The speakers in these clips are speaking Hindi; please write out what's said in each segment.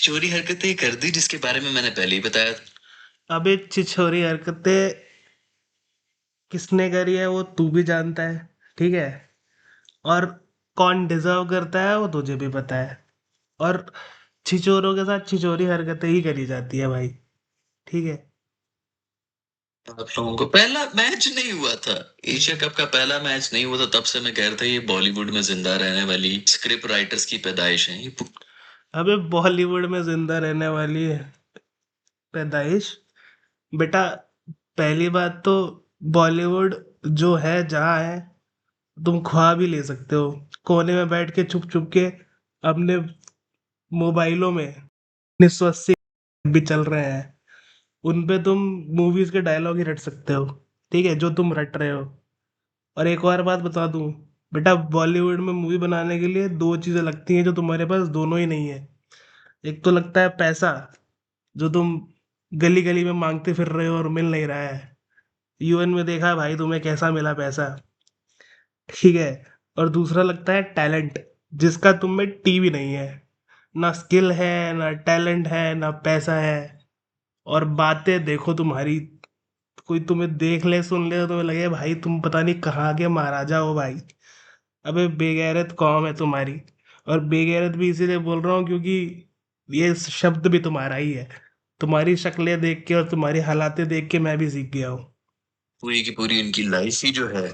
छिछोरी हरकतें कर दी जिसके बारे में मैंने पहले ही बताया था। अबे छिछोरी हरकतें किसने करी है वो तू भी जानता है, ठीक है। और कौन डिजर्व करता है वो तुझे भी पता है। और छिछोरों के साथ छिछोरी हरकतें ही करी जाती है भाई, ठीक है। आप लोगों को पहला मैच नहीं हुआ था। एशिया कप का पहला मैच नहीं हुआ था, तब से मैं कह रहा था ये बॉलीवुड में जिंदा रहने वाली स्क्रिप्ट राइटर्स की पैदाइश है ये। अबे बॉलीवुड में जिंदा रहने वाली है पैदाइश बेटा। पहली बात तो बॉलीवुड जो है जहाँ है तुम ख्वाब भी ले सकते हो। कोने में बैठ के छुप छुप के अपने मोबाइलों में 1980 भी चल रहे हैं, उन पे तुम मूवीज के डायलॉग ही रट सकते हो, ठीक है, जो तुम रट रहे हो। और एक और बात बता दूं बेटा, बॉलीवुड में मूवी बनाने के लिए दो चीजें लगती हैं जो तुम्हारे पास दोनों ही नहीं है। एक तो लगता है पैसा, जो तुम गली गली में मांगते फिर रहे हो और मिल नहीं रहा है। यूएन में देखा भाई तुम्हें कैसा मिला पैसा, ठीक है। और दूसरा लगता है टैलेंट, जिसका तुम में टी भी नहीं है। ना स्किल है, ना टैलेंट है, ना पैसा है। और बातें देखो तुम्हारी, कोई तुम्हें देख ले सुन ले तो तुम्हें लगे भाई तुम पता नहीं कहाँ के महाराजा हो भाई। अबे बेगैरत कौम है तुम्हारी। और बेगैरत भी इसीलिए बोल रहा हूँ क्योंकि ये शब्द भी तुम्हारा ही है। तुम्हारी शक्लें देख के और तुम्हारी हालातें देख के मैं भी सीख गया हूँ। पूरी की पूरी उनकी लाइफ ही जो है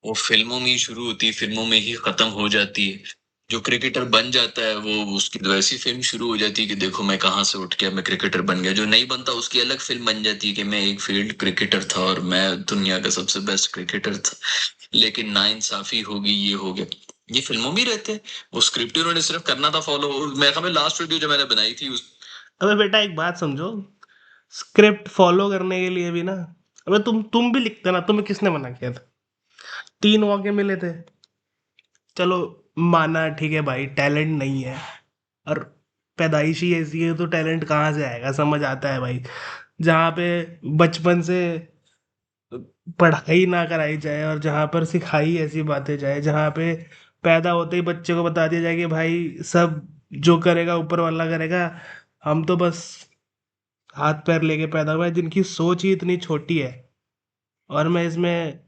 वो फिल्मों में ही शुरू होती है, फिल्मों में ही खत्म हो जाती है। जो क्रिकेटर बन जाता है वो उसकी तो ऐसी फिल्म शुरू हो जाती है कि देखो मैं कहाँ से उठ के मैं क्रिकेटर बन गया। जो नहीं बनता उसकी अलग फिल्म बन जाती है कि मैं एक फील्ड क्रिकेटर था और मैं दुनिया का सबसे बेस्ट क्रिकेटर था, लेकिन नाइंसाफी होगी, ये हो गया। ये फिल्मों में ही रहते हैं। वो स्क्रिप्ट उन्होंने सिर्फ करना था फॉलो। मैं हमें लास्ट वीडियो जो मैंने बनाई थी उस अबे बेटा एक बात समझो, स्क्रिप्ट फॉलो करने के लिए भी ना, अबे तुम भी लिखते ना, तुम्हें किसने मना किया था? 3 मौके मिले थे, चलो माना ठीक है भाई टैलेंट नहीं है। और पैदाइशी ऐसी है तो टैलेंट कहाँ से आएगा, समझ आता है भाई। जहाँ पे बचपन से पढ़ाई ना कराई जाए और जहाँ पर सिखाई ऐसी बातें जाए, जहाँ पे पैदा होते ही बच्चे को बता दिया जाए कि भाई सब जो करेगा ऊपर वाला करेगा, हम तो बस हाथ पैर लेके पैदा हुए हैं, जिनकी सोच ही इतनी छोटी है। और मैं इसमें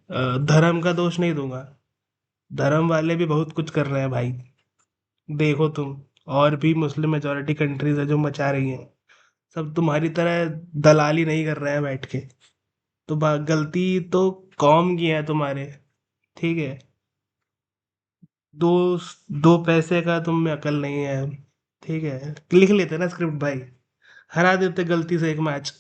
धर्म का दोष नहीं दूंगा, धर्म वाले भी बहुत कुछ कर रहे हैं भाई। देखो तुम, और भी मुस्लिम मेजोरिटी कंट्रीज है जो मचा रही हैं। सब तुम्हारी तरह दलाली नहीं कर रहे हैं बैठ के। तो गलती तो कौम की है तुम्हारे, ठीक है। दो दो पैसे का तुम में अकल नहीं है, ठीक है। लिख लेते ना स्क्रिप्ट भाई, हरा देते गलती से एक मैच।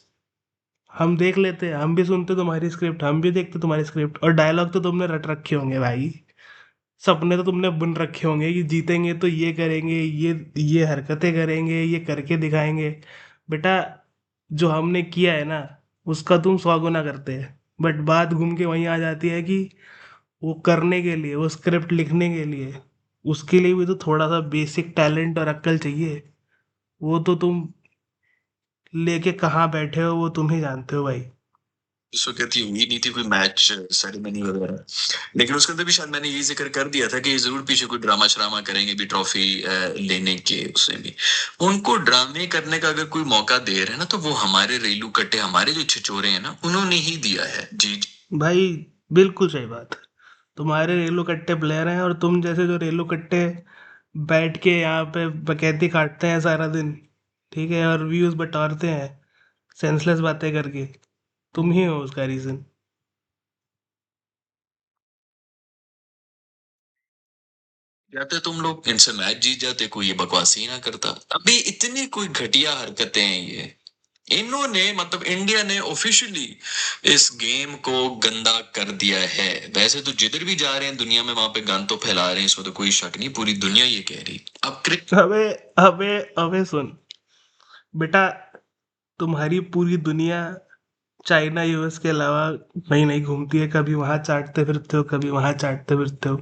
हम देख लेते, हम भी सुनते तुम्हारी स्क्रिप्ट, हम भी देखते तुम्हारी स्क्रिप्ट। और डायलॉग तो तुमने रट रखे होंगे भाई, सपने तो तुमने बुन रखे होंगे कि जीतेंगे तो ये करेंगे, ये हरकतें करेंगे, ये करके दिखाएंगे। बेटा जो हमने किया है ना, उसका तुम 100 गुना करते हैं। बट बात घूम के वहीं आ जाती है कि वो करने के लिए, वो स्क्रिप्ट लिखने के लिए, उसके लिए भी तो थोड़ा सा बेसिक टैलेंट और अक्ल चाहिए। वो तो तुम लेके कहाँ बैठे हो वो तुम ही जानते हो भाई। वक्त हुई नहीं थी कोई मैच सेरेमनी वगैरह, लेकिन उसके अंदर भी शायद मैंने ये जिक्र कर दिया था कि जरूर पीछे कोई ड्रामा श्रामा करेंगे भी ट्रॉफी लेने के। उसमें भी उनको ड्रामे करने का अगर कोई मौका दे रहे हैं ना, तो वो हमारे रेलू कट्टे, हमारे जो छिचोरे हैं ना, उन्होंने ही दिया है। जी जी। भाई बिल्कुल सही बात है। तुम्हारे रेलू कट्टे प्लेयर हैं और तुम जैसे जो रेलू कट्टे बैठ के यहाँ पे बकैती काटते हैं सारा दिन, ठीक है, और व्यूज बटोरते हैं सेंसलेस बातें करके, तुम ही हो उसका रीजन। जाते तुम लोग इनसे मैच जीत जाते, कोई ये बकवास ही ना करता। अभी इतनी कोई घटिया हरकतें हैं ये। इन्होंने मतलब इंडिया ने ऑफिशियली इस गेम को गंदा कर दिया है। वैसे तो जिधर भी जा रहे हैं दुनिया में वहां पे गंद तो फैला रहे हैं, इसमें तो कोई शक नहीं, पूरी दुनिया ये कह रही। अब क्रिकेट अबे अबे अबे सुन बेटा, तुम्हारी पूरी दुनिया चाइना यूएस के अलावा कहीं नहीं घूमती है। कभी वहां चाटते फिरते हो, कभी वहां चाटते फिरते हो।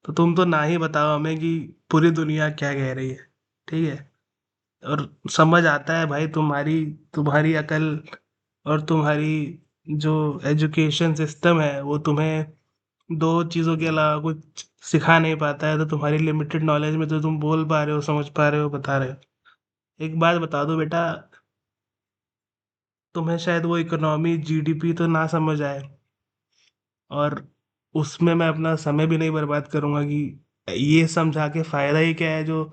तो तुम तो ना ही बताओ हमें कि पूरी दुनिया क्या कह रही है, ठीक है। और समझ आता है भाई तुम्हारी तुम्हारी अकल और तुम्हारी जो एजुकेशन सिस्टम है वो तुम्हें दो चीज़ों के अलावा कुछ सिखा नहीं पाता है। तो तुम्हारी लिमिटेड नॉलेज में तो तुम बोल पा रहे हो, समझ पा रहे हो, बता रहे हो। एक बात बता दो बेटा, तुम्हें शायद वो इकोनॉमी जीडीपी तो ना समझ आए, और उसमें मैं अपना समय भी नहीं बर्बाद करूंगा कि ये समझा के फायदा ही क्या है जो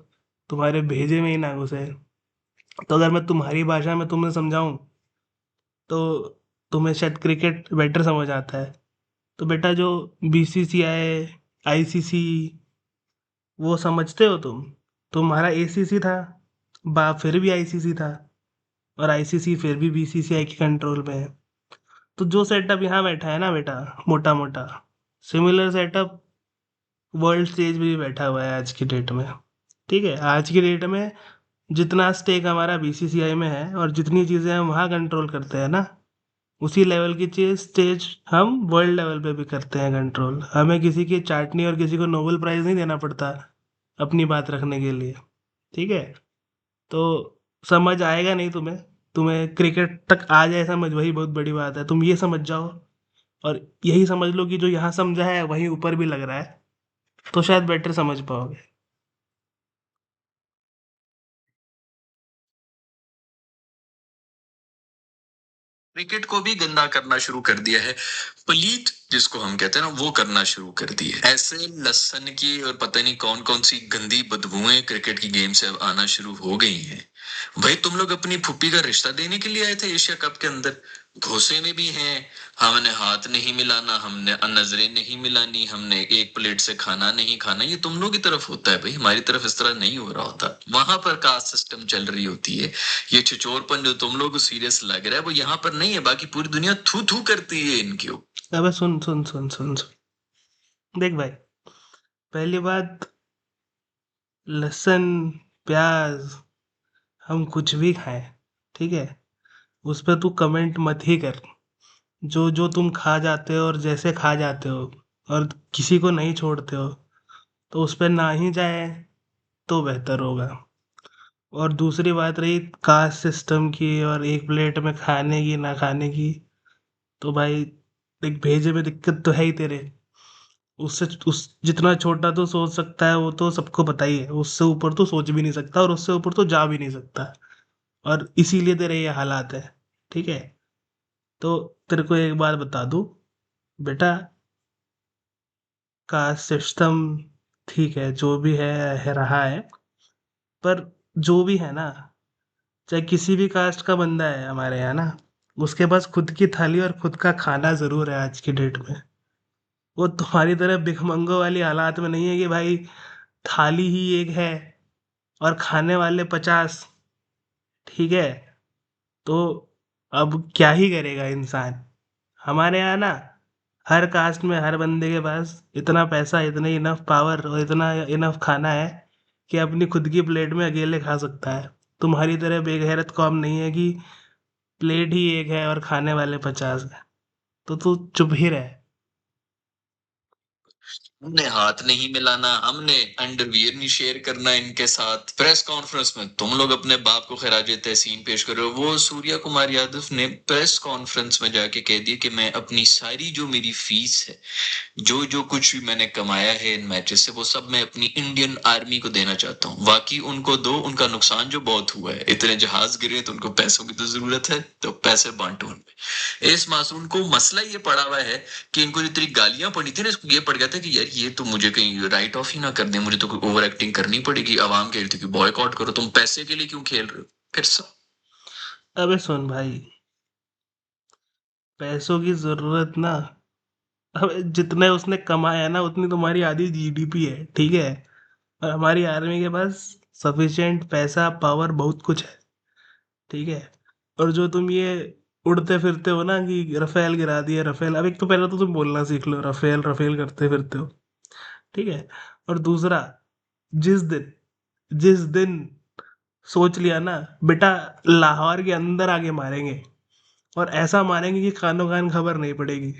तुम्हारे भेजे में ही ना घुसे। तो अगर मैं तुम्हारी भाषा में तुम्हें समझाऊं तो तुम्हें शायद क्रिकेट बेटर समझ आता है। तो बेटा जो बीसीसीआई, आईसीसी, वो समझते हो तुम? तुम्हारा एसीसी था, बा फिर भी आईसीसी था, और आईसीसी फिर भी बीसीसीआई के कंट्रोल में है। तो जो सेटअप यहाँ बैठा है ना बेटा, मोटा मोटा सिमिलर सेटअप वर्ल्ड स्टेज पे भी बैठा हुआ है आज की डेट में। ठीक है, आज की डेट में जितना स्टेक हमारा बीसीसीआई में है और जितनी चीज़ें हम वहाँ कंट्रोल करते हैं ना, उसी लेवल की चीज़ स्टेज हम वर्ल्ड लेवल पे भी करते हैं कंट्रोल। हमें किसी की चाटनी और किसी को नोबेल प्राइज़ नहीं देना पड़ता अपनी बात रखने के लिए। ठीक है, तो समझ आएगा नहीं तुम्हें, तुम्हें क्रिकेट तक आ जाए समझ, वही बहुत बड़ी बात है। तुम ये समझ जाओ और यही समझ लो कि जो यहाँ समझा है वहीं ऊपर भी लग रहा है, तो शायद बेटर समझ पाओगे। क्रिकेट को भी गंदा करना शुरू कर दिया है, पलीत जिसको हम कहते हैं ना, वो करना शुरू कर दी है। ऐसे लसन की और पता नहीं कौन कौन सी गंदी बदबुएं क्रिकेट की गेम से अब आना शुरू हो गई हैं। भाई तुम लोग अपनी फुप्पी का रिश्ता देने के लिए आए थे एशिया कप के अंदर, घोषे में भी हैं, हमने हाथ नहीं मिलाना, हमने नजरें नहीं मिलानी, हमने एक प्लेट से खाना नहीं खाना। ये तुम लोग की तरफ होता है भाई, हमारी तरफ इस तरह नहीं हो रहा होता। वहां पर कास्ट सिस्टम चल रही होती है। ये छिचोरपन जो तुम लोग सीरियस लग रहा है वो यहाँ पर नहीं है, बाकी पूरी दुनिया थू थू करती है इनके ऊपर। अबे सुन सुन सुन सुन सुन, देख भाई, पहली बात, लहसुन, प्याज, हम कुछ भी खाएं, ठीक है, उस पर तू कमेंट मत ही कर। जो जो तुम खा जाते हो और जैसे खा जाते हो और किसी को नहीं छोड़ते हो, तो उस पर ना ही जाए तो बेहतर होगा। और दूसरी बात रही कास्ट सिस्टम की और एक प्लेट में खाने की ना खाने की, तो भाई देख, भेजे में दिक्कत तो है ही तेरे। उससे उस जितना छोटा तो सोच सकता है वो तो सबको पता ही है, उससे ऊपर तो सोच भी नहीं सकता और उससे ऊपर तो जा भी नहीं सकता, और इसीलिए तेरे ये हालात है। ठीक है, तो तेरे को एक बात बता दूं बेटा, कास्ट सिस्टम ठीक है, जो भी है रहा है, पर जो भी है ना, चाहे किसी भी कास्ट का बंदा है हमारे यहाँ ना, उसके पास खुद की थाली और खुद का खाना जरूर है आज की डेट में। वो तुम्हारी तरह भिखमंगों वाली हालात में नहीं है कि भाई थाली ही एक है और खाने वाले 50। ठीक है, तो अब क्या ही करेगा इंसान। हमारे यहाँ ना हर कास्ट में हर बंदे के पास इतना पैसा, इतनी इनफ पावर और इतना इनफ खाना है कि अपनी खुद की प्लेट में अकेले खा सकता है। तुम्हारी तरह बेगैरत कौम नहीं है कि प्लेट ही एक है और खाने वाले 50 है। तो तू चुप ही रह। हमने हाथ नहीं मिलाना, हमने अंडरवियर नहीं शेयर करना इनके साथ। प्रेस कॉन्फ्रेंस में तुम लोग अपने बाप को खराज तहसीन पेश कर रहे हो। वो सूर्या कुमार यादव ने प्रेस कॉन्फ्रेंस में जाके कह दिया कि मैं अपनी सारी जो मेरी फीस है, जो जो कुछ भी मैंने कमाया है इन मैचेस से, वो सब मैं अपनी इंडियन आर्मी को देना चाहता हूँ। बाकी उनको दो, उनका नुकसान जो बहुत हुआ है, इतने जहाज गिरे तो उनको पैसों की तो जरूरत है, तो पैसे बांटो उनमें। इस मासूम को मसला ये पड़ा हुआ है कि इनको जितनी गालियां पड़ी थी ना, इसको ये पड़ गया था कि यार ये तो मुझे कहीं राइट ऑफ ही ना कर दे, मुझे तो कोई ओवर एक्टिंग करनी पड़ेगी। आवाम कह रही थी कि बॉयकॉट करो, तुम पैसे के लिए क्यों खेल रहे हो? फिर सब अबे सुन भाई, पैसों की जरूरत ना, अब जितने उसने कमाया है ना उतनी तुम्हारी आधी जीडीपी है। ठीक है, और हमारी आर्मी के पास सफिशिएंट पैसा, पावर, बहुत कुछ है। ठीक है, और जो तुम ये उड़ते फिरते हो ना कि रफेल गिरा दिया रफेल, अब एक तो पहले तो तुम बोलना सीख लो, रफेल रफेल करते फिरते हो। ठीक है, और दूसरा, जिस दिन जिस दिन सोच लिया ना बेटा, लाहौर के अंदर आके मारेंगे, और ऐसा मारेंगे कि कानो कान खबर नहीं पड़ेगी।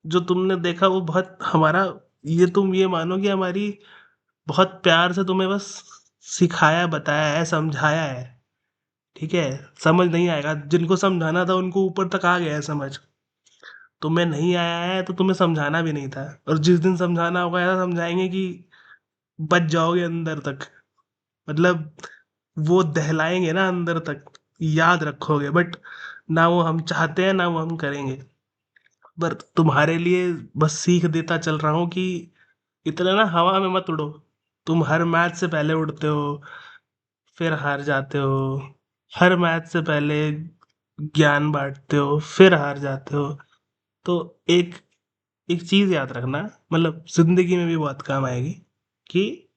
जो तुमने देखा वो बहुत हमारा, ये तुम ये मानो कि हमारी बहुत प्यार से तुम्हें बस सिखाया, बताया है, समझाया है। ठीक है, समझ नहीं आएगा, जिनको समझाना था उनको ऊपर तक आ गया है समझ, तुम्हें नहीं आया है तो तुम्हें समझाना भी नहीं था। और जिस दिन समझाना होगा ऐसा समझाएंगे कि बच जाओगे अंदर तक। मतलब वो दहलाएंगे ना अंदर तक, याद रखोगे। बट ना वो हम चाहते हैं, ना वो हम करेंगे। पर तुम्हारे लिए बस सीख देता चल रहा हूँ कि इतना ना हवा में मत उड़ो। तुम हर मैच से पहले उड़ते हो, फिर हार जाते हो। हर मैच से पहले ज्ञान बांटते हो, फिर हार जाते हो। तो एक एक चीज याद रखना, मतलब जिंदगी में भी बहुत काम आएगी, कि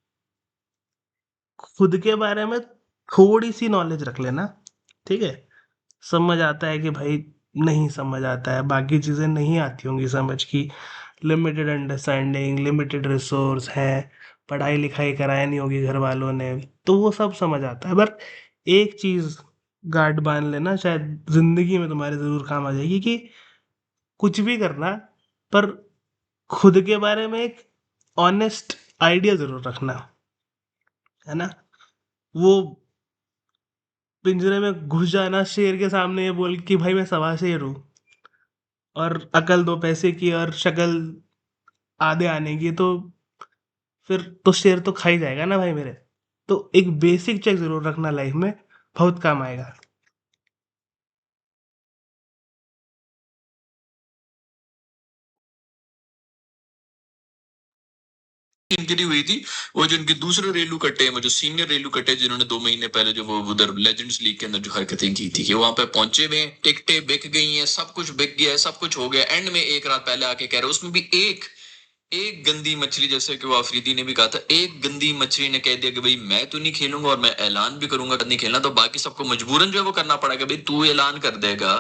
खुद के बारे में थोड़ी सी नॉलेज रख लेना। ठीक है? समझ आता है कि भाई नहीं समझ आता है, बाकी चीजें नहीं आती होंगी समझ की, लिमिटेड अंडरस्टैंडिंग, लिमिटेड रिसोर्स है, पढ़ाई लिखाई कराया नहीं होगी घर वालों ने, तो वो सब समझ आता है। पर एक चीज गार्ड बांध लेना, शायद जिंदगी में तुम्हारे जरूर काम आ जाएगी, कि कुछ भी करना, पर खुद के बारे में एक ऑनेस्ट आइडिया जरूर रखना। है ना? वो पिंजरे में घुस जाना शेर के सामने ये बोल कि भाई मैं सवा शेर हूँ, और अकल दो पैसे की और शक्ल आधे आने की, तो फिर तो शेर तो खा ही जाएगा ना भाई मेरे। तो एक बेसिक चेक जरूर रखना लाइफ में, बहुत काम आएगा। इंजरी हुई थी, वो जो इनके दूसरे रेलू कट्टे हैं, वो जो सीनियर रेलू कट्टे जिन्होंने 2 महीने पहले जो वो उधर लेजेंड्स लीग के अंदर जो हरकतें की थी, कि वहां पे पहुंचे हुए हैं, टिकटें बिक गई हैं, सब कुछ बिक गया है, सब कुछ हो गया, एंड में एक रात पहले आके कह रहे उसमें भी एक एक गंदी मछली, जैसे कि वो अफरीदी ने भी कहा था, एक गंदी मछली ने कह दिया कि भाई मैं तो नहीं खेलूंगा, और मैं ऐलान भी करूंगा नहीं खेलना, तो बाकी सबको मजबूरन जो है वो करना पड़ेगा। भाई तू ऐलान कर देगा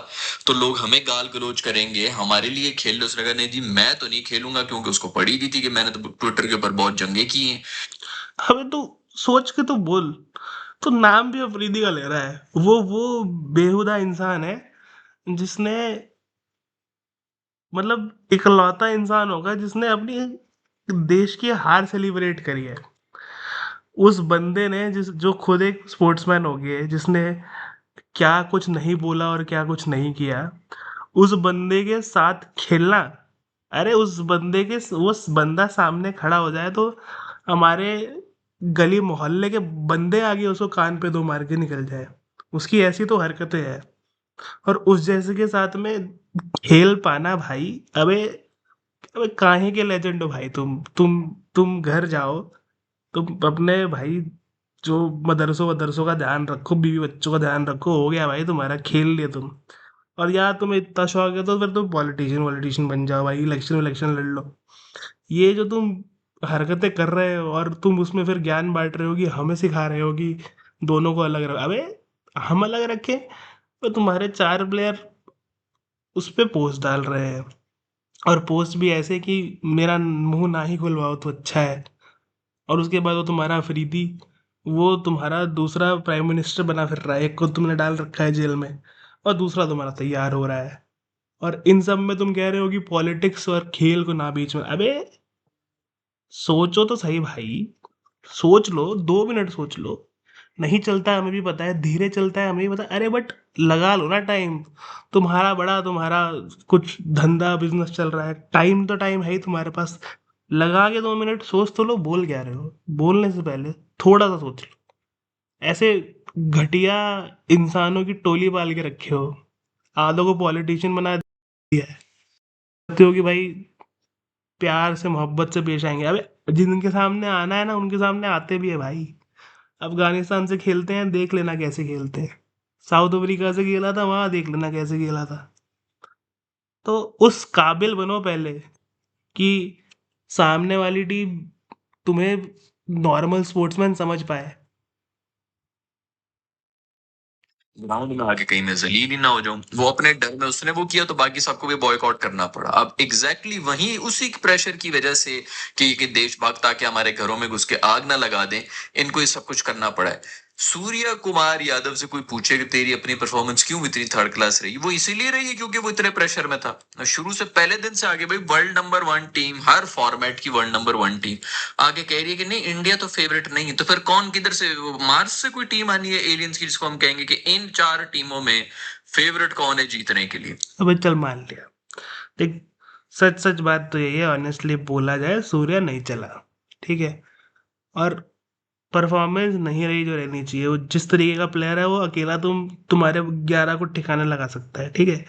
तो लोग हमें गाल गलोच करेंगे, हमारे लिए खेल लो। उसने कहा नहीं जी मैं तो नहीं खेलूंगा, क्योंकि उसको पड़ी भी थी कि मैंने तो ट्विटर के ऊपर बहुत जंगे की हैं। हमें तो सोच के तो बोल, तो नाम भी अफरीदी का ले रहा है। वो बेहुदा इंसान है जिसने, मतलब इकलौता इंसान होगा जिसने अपनी देश की हार सेलिब्रेट करी है। उस बंदे ने, जिस जो खुद एक स्पोर्ट्समैन हो गया है, जिसने क्या कुछ नहीं बोला और क्या कुछ नहीं किया, उस बंदे के साथ खेलना। अरे उस बंदे के, उस बंदा सामने खड़ा हो जाए तो हमारे गली मोहल्ले के बंदे आगे उसको कान पे दो मार के निकल जाए, उसकी ऐसी तो हरकतें हैं। और उस जैसे के साथ में खेल पाना भाई, अबे अबे काहे के लेजेंड हो भाई तुम घर जाओ, तुम अपने भाई जो मदरसों वदरसों का ध्यान रखो, बीवी बच्चों का ध्यान रखो, हो गया भाई तुम्हारा, खेल लिए तुम। और यार तुम्हें इतना शौक है तो फिर तुम पॉलिटिशियन वॉलिटिशियन बन जाओ भाई, इलेक्शन इलेक्शन लड़ लो। ये जो तुम हरकतें कर रहे हो और तुम उसमें फिर ज्ञान बांट रहे हो कि हमें सिखा रहे हो कि दोनों को अलग रखो, अबे हम अलग रखें? तो तुम्हारे 4 प्लेयर उस पे पोस्ट डाल रहे हैं, और पोस्ट भी ऐसे कि मेरा मुंह ना ही खुलवाओ तो अच्छा है। और उसके बाद वो तुम्हारा अफरीदी, वो तुम्हारा दूसरा प्राइम मिनिस्टर बना फिर रहा है, एक को तुमने डाल रखा है जेल में, और दूसरा तुम्हारा तैयार हो रहा है। और इन सब में तुम कह रहे हो कि पॉलिटिक्स और खेल को ना बीच में, अबे सोचो तो सही भाई, सोच लो, 2 मिनट सोच लो। नहीं चलता है हमें भी पता है, धीरे चलता है हमें भी पता है, अरे बट लगा लो ना टाइम। तुम्हारा बड़ा, तुम्हारा कुछ धंधा बिजनेस चल रहा है, टाइम तो टाइम है ही तुम्हारे पास। लगा के 2 मिनट सोच तो लो, बोल क्या रहे हो, बोलने से पहले थोड़ा सा सोच लो। ऐसे घटिया इंसानों की टोली पाल के रखे हो, आधों को पॉलिटिशियन बना दिया है। कहते हो कि भाई प्यार से मोहब्बत से पेश आएंगे, अबे जिनके सामने आना है ना उनके सामने आते भी है भाई। अफगानिस्तान से खेलते हैं, देख लेना कैसे खेलते हैं। साउथ अफ्रीका से खेला था, वहां देख लेना कैसे खेला था। तो उस काबिल बनो पहले कि सामने वाली टीम तुम्हें नॉर्मल स्पोर्ट्समैन समझ पाए। ग्राउंड में आके कहीं मैं जलील ही ना हो जाऊं, वो अपने डर में उसने वो किया तो बाकी सबको भी बॉयकॉट करना पड़ा। अब एग्जैक्टली वही उसी प्रेशर की वजह से कि देशभक्त ताकि हमारे घरों में घुस के आग ना लगा दें, इनको ये सब कुछ करना पड़ा है। सूर्य कुमार यादव से कोई पूछे कि तेरी अपनी परफॉर्मेंस क्यों इतनी थर्ड क्लास रही, वो इसीलिए रही है क्योंकि वो इतने प्रेशर में था शुरू से, पहले दिन से आगे। भाई वर्ल्ड नंबर 1 टीम, हर फॉर्मेट की वर्ल्ड नंबर 1 टीम आगे कह रही है कि नहीं इंडिया तो फेवरेट नहीं है, तो फिर कौन किधर से, मार्स से कोई टीम आनी है एलियंस की, जिसको हम कहेंगे कि इन 4 टीमों में फेवरेट कौन है जीतने के लिए? अबे चल मान लिया, देख, सच सच बात तो यही है, ऑनेस्टली बोला जाए सूर्य नहीं चला। ठीक है? और परफॉर्मेंस नहीं रही जो रहनी चाहिए। वो जिस तरीके का प्लेयर है वो अकेला तुम्हारे 11 को ठिकाने लगा सकता है, ठीक है?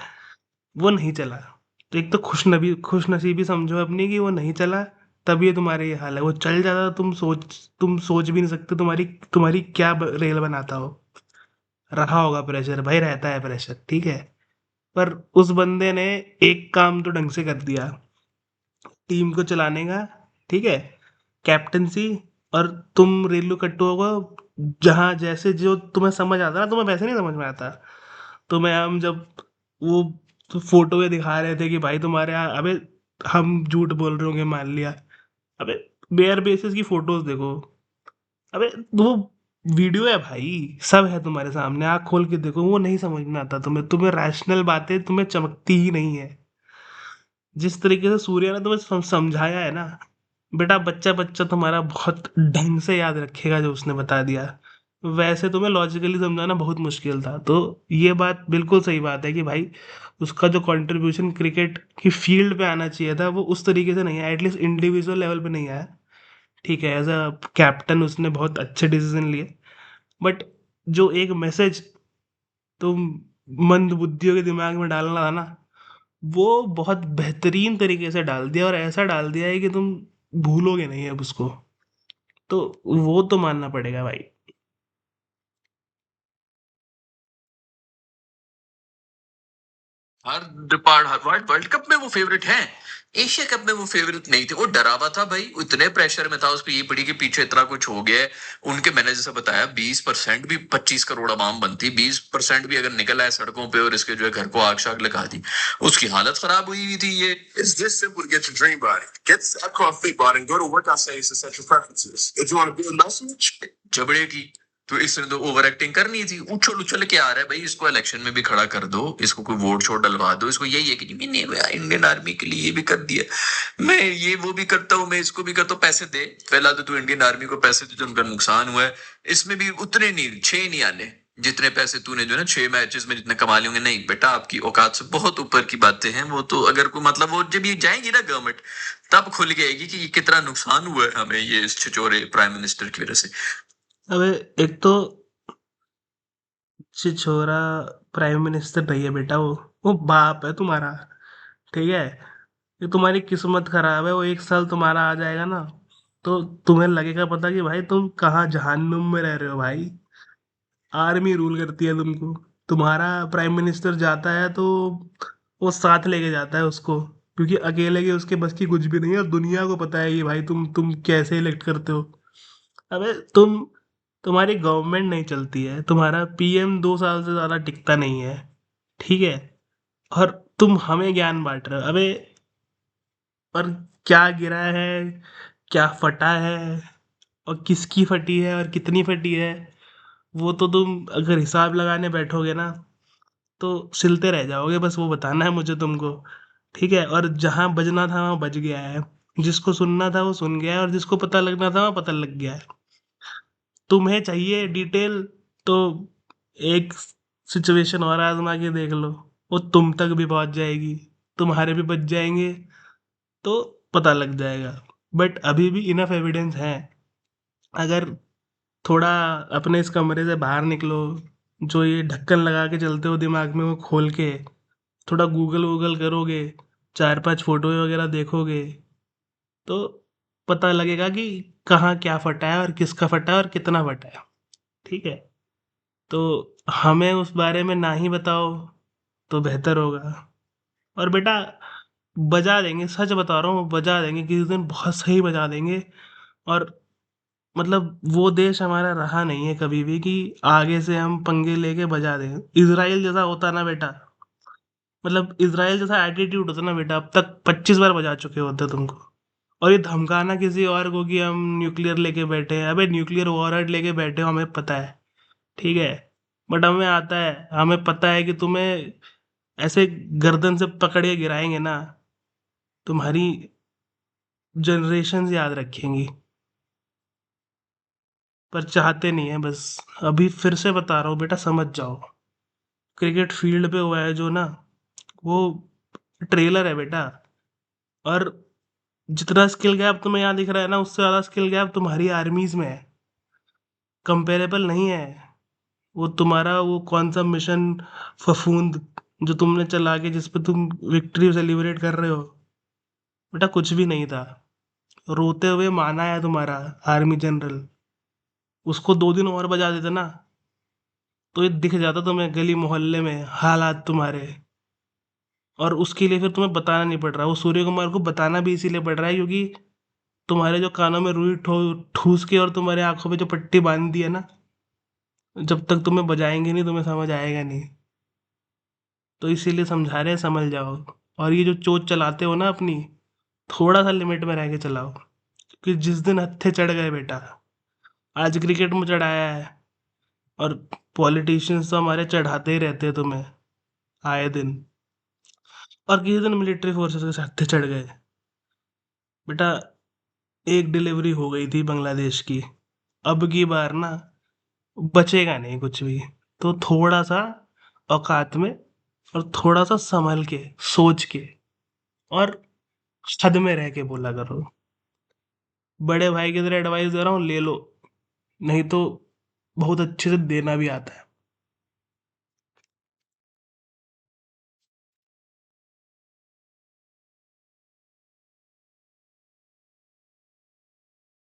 वो नहीं चला। तो एक तो खुशनसीबी समझो अपनी कि वो नहीं चला, तब ये तुम्हारे ये हाल है। वो चल जाता तुम सोच भी नहीं सकते तुम्हारी तुम्हारी क्या रेल बनाता हो। रहा होगा प्रेशर भाई, रहता है प्रेशर, ठीक है। पर उस बंदे ने एक काम तो ढंग से कर दिया टीम को चलाने का, ठीक है। कैप्टनसी। और तुम रेलू कट्टू को जहाँ जैसे जो तुम्हें समझ आता ना, तुम्हें वैसे नहीं समझ में आता। तुम्हें हम जब वो तो फोटो में दिखा रहे थे कि भाई तुम्हारे यहाँ, अबे हम झूठ बोल रहे होंगे मान लिया, अबे बेयर बेसिस की फोटोज देखो, अबे वो वीडियो है भाई, सब है तुम्हारे सामने, आँख खोल के देखो। वो नहीं समझ में आता तुम्हें, रैशनल बातें तुम्हें चमकती ही नहीं है। जिस तरीके से सूर्या ने तुम्हें समझाया है ना, बेटा बच्चा बच्चा तुम्हारा बहुत ढंग से याद रखेगा जो उसने बता दिया। वैसे तुम्हें लॉजिकली समझाना बहुत मुश्किल था। तो ये बात बिल्कुल सही बात है कि भाई उसका जो कंट्रीब्यूशन क्रिकेट की फील्ड पे आना चाहिए था वो उस तरीके से नहीं है, एटलीस्ट इंडिविजुअल लेवल पे नहीं आया। ठीक है, एज अ कैप्टन उसने बहुत अच्छे डिसीजन लिए, बट जो एक मैसेज तुम मंद बुद्धियों के दिमाग में डालना था ना, वो बहुत बेहतरीन तरीके से डाल दिया, और ऐसा डाल दिया है कि तुम भूलोगे नहीं अब उसको। तो वो तो मानना पड़ेगा भाई। हर डिपार्ट हर वर्ल्ड वर्ल्ड कप में वो फेवरेट हैं। एशिया कप में वो फेवरेट नहीं थे, वो डरावा था भाई, इतने प्रेशर में था उसको, ये पड़ी कि पीछे इतना कुछ हो गया है। उनके मैंने जैसा बताया 20% भी 25 करोड़ अमाउंट बनती, 20% भी अगर निकल आए सड़कों पे और इसके जो है घर को आग शाग लगा दी, उसकी हालत खराब हुई हुई थी ये। It's this simple to get your dream body. Get the Satcom Fit Body and go to workout settings to set your preferences. If you want to build muscle, जबड़े की, तो इसने तो ओवर एक्टिंग करनी थी, उछल उछल के आ रहा है भाई, इसको इलेक्शन में भी खड़ा कर दो, इसको कोई वोट शोट डलवा दो, इसको यही है कि मैंने इंडियन आर्मी के लिए ये भी कर दिया, मैं ये वो भी करता हूँ, मैं इसको भी करता हूँ, पैसे दे। पहला तो तू इंडियन आर्मी को पैसे दे, जो उनका नुकसान हुआ है इसमें भी उतने नहीं, 6 नहीं आने जितने पैसे तूने जो है ना 6 मैचेस में जितने कमा लिए होंगे। नहीं बेटा, आपकी औकात से बहुत ऊपर की बातें हैं वो तो। अगर कोई मतलब वो जब ये जाएंगी ना गवर्नमेंट, तब खुल के आएगी कि ये कितना नुकसान हुआ है हमें ये इस छिचोरे प्राइम मिनिस्टर की वजह से। अबे एक तो छिछोरा प्राइम मिनिस्टर नहीं है बेटा, वो बाप है तुम्हारा, ठीक है। ये तुम्हारी किस्मत खराब है, वो एक साल तुम्हारा आ जाएगा ना, तो तुम्हें लगेगा पता कि भाई तुम कहाँ जहन्नुम में रह रहे हो भाई। आर्मी रूल करती है तुमको। तुम्हारा प्राइम मिनिस्टर जाता है तो वो साथ लेके जाता है उसको, क्योंकि अकेले के उसके बस की कुछ भी नहीं है, और दुनिया को पता है कि भाई तुम कैसे इलेक्ट करते हो। अबे तुम्हारी गवर्नमेंट नहीं चलती है, तुम्हारा पीएम 2 साल से ज़्यादा टिकता नहीं है, ठीक है। और तुम हमें ज्ञान बांट रहे हो। अबे और क्या गिरा है, क्या फटा है, और किसकी फटी है और कितनी फटी है, वो तो तुम अगर हिसाब लगाने बैठोगे ना तो सिलते रह जाओगे। बस वो बताना है मुझे तुमको, ठीक है। और जहाँ बजना था वहाँ बज गया है, जिसको सुनना था वो सुन गया है, और जिसको पता लगना था वहाँ पता लग गया है। तुम्हें चाहिए डिटेल तो एक सिचुएशन और आजमा के देख लो, वो तुम तक भी पहुंच जाएगी, तुम्हारे भी बच जाएंगे, तो पता लग जाएगा। बट अभी भी इनफ एविडेंस है। अगर थोड़ा अपने इस कमरे से बाहर निकलो, जो ये ढक्कन लगा के चलते हो दिमाग में वो खोल के थोड़ा गूगल वूगल करोगे, 4-5 फोटो वगैरह देखोगे, तो पता लगेगा कि कहाँ क्या फटा है और किसका फटा है और कितना फटा है, ठीक है। तो हमें उस बारे में ना ही बताओ तो बेहतर होगा। और बेटा बजा देंगे, सच बता रहा हूँ, बजा देंगे किसी दिन, बहुत सही बजा देंगे। और मतलब वो देश हमारा रहा नहीं है कभी भी कि आगे से हम पंगे लेके बजा दें। इजराइल जैसा होता ना बेटा, मतलब इजराइल जैसा एटीट्यूड होता ना बेटा, अब तक 25 बार बजा चुके होते तुमको। और ये धमकाना किसी और को कि हम न्यूक्लियर लेके बैठे हैं, अबे न्यूक्लियर वॉरहेड लेके बैठे हो हमें पता है, ठीक है। बट हमें आता है, हमें पता है कि तुम्हें ऐसे गर्दन से पकड़ के गिराएंगे ना, तुम्हारी जनरेशन याद रखेंगी। पर चाहते नहीं है बस। अभी फिर से बता रहा हूँ बेटा, समझ जाओ। क्रिकेट फील्ड पे हुआ है जो ना, वो ट्रेलर है बेटा। और जितना स्किल गैप तुम्हें यहाँ दिख रहा है ना, उससे ज़्यादा स्किल गैप तुम्हारी आर्मीज में है। कंपेरेबल नहीं है। वो तुम्हारा वो कौन सा मिशन फफूंद जो तुमने चला के जिस पे तुम विक्ट्री सेलिब्रेट कर रहे हो, बेटा कुछ भी नहीं था। रोते हुए माना है तुम्हारा आर्मी जनरल, उसको 2 दिन और बजा देते ना तो ये दिख जाता तुम्हें गली मोहल्ले में हालात तुम्हारे। और उसके लिए फिर तुम्हें बताना नहीं पड़ रहा, वो सूर्य कुमार को बताना भी इसीलिए पड़ रहा है क्योंकि तुम्हारे जो कानों में रुई ठूस के और तुम्हारे आंखों पे जो पट्टी बांध दी है ना, जब तक तुम्हें बजाएंगे नहीं तुम्हें समझ आएगा नहीं। तो इसीलिए समझा रहे हैं समझ जाओ। और ये जो चोट चलाते हो ना अपनी, थोड़ा सा लिमिट में रह के चलाओ, क्योंकि जिस दिन हत्थे चढ़ गए बेटा, आज क्रिकेट में चढ़ाया है और पॉलिटिशियंस तो हमारे चढ़ाते ही रहते हैं तुम्हें आए दिन, और किसी दिन मिलिट्री फोर्सेस के हत्थे चढ़ गए बेटा। एक डिलीवरी हो गई थी बांग्लादेश की, अब की बार ना बचेगा नहीं कुछ भी। तो थोड़ा सा औकात में और थोड़ा सा संभल के सोच के और हद में रह के बोला करो। बड़े भाई की तरह एडवाइस दे रहा हूँ, ले लो, नहीं तो बहुत अच्छे से देना भी आता है।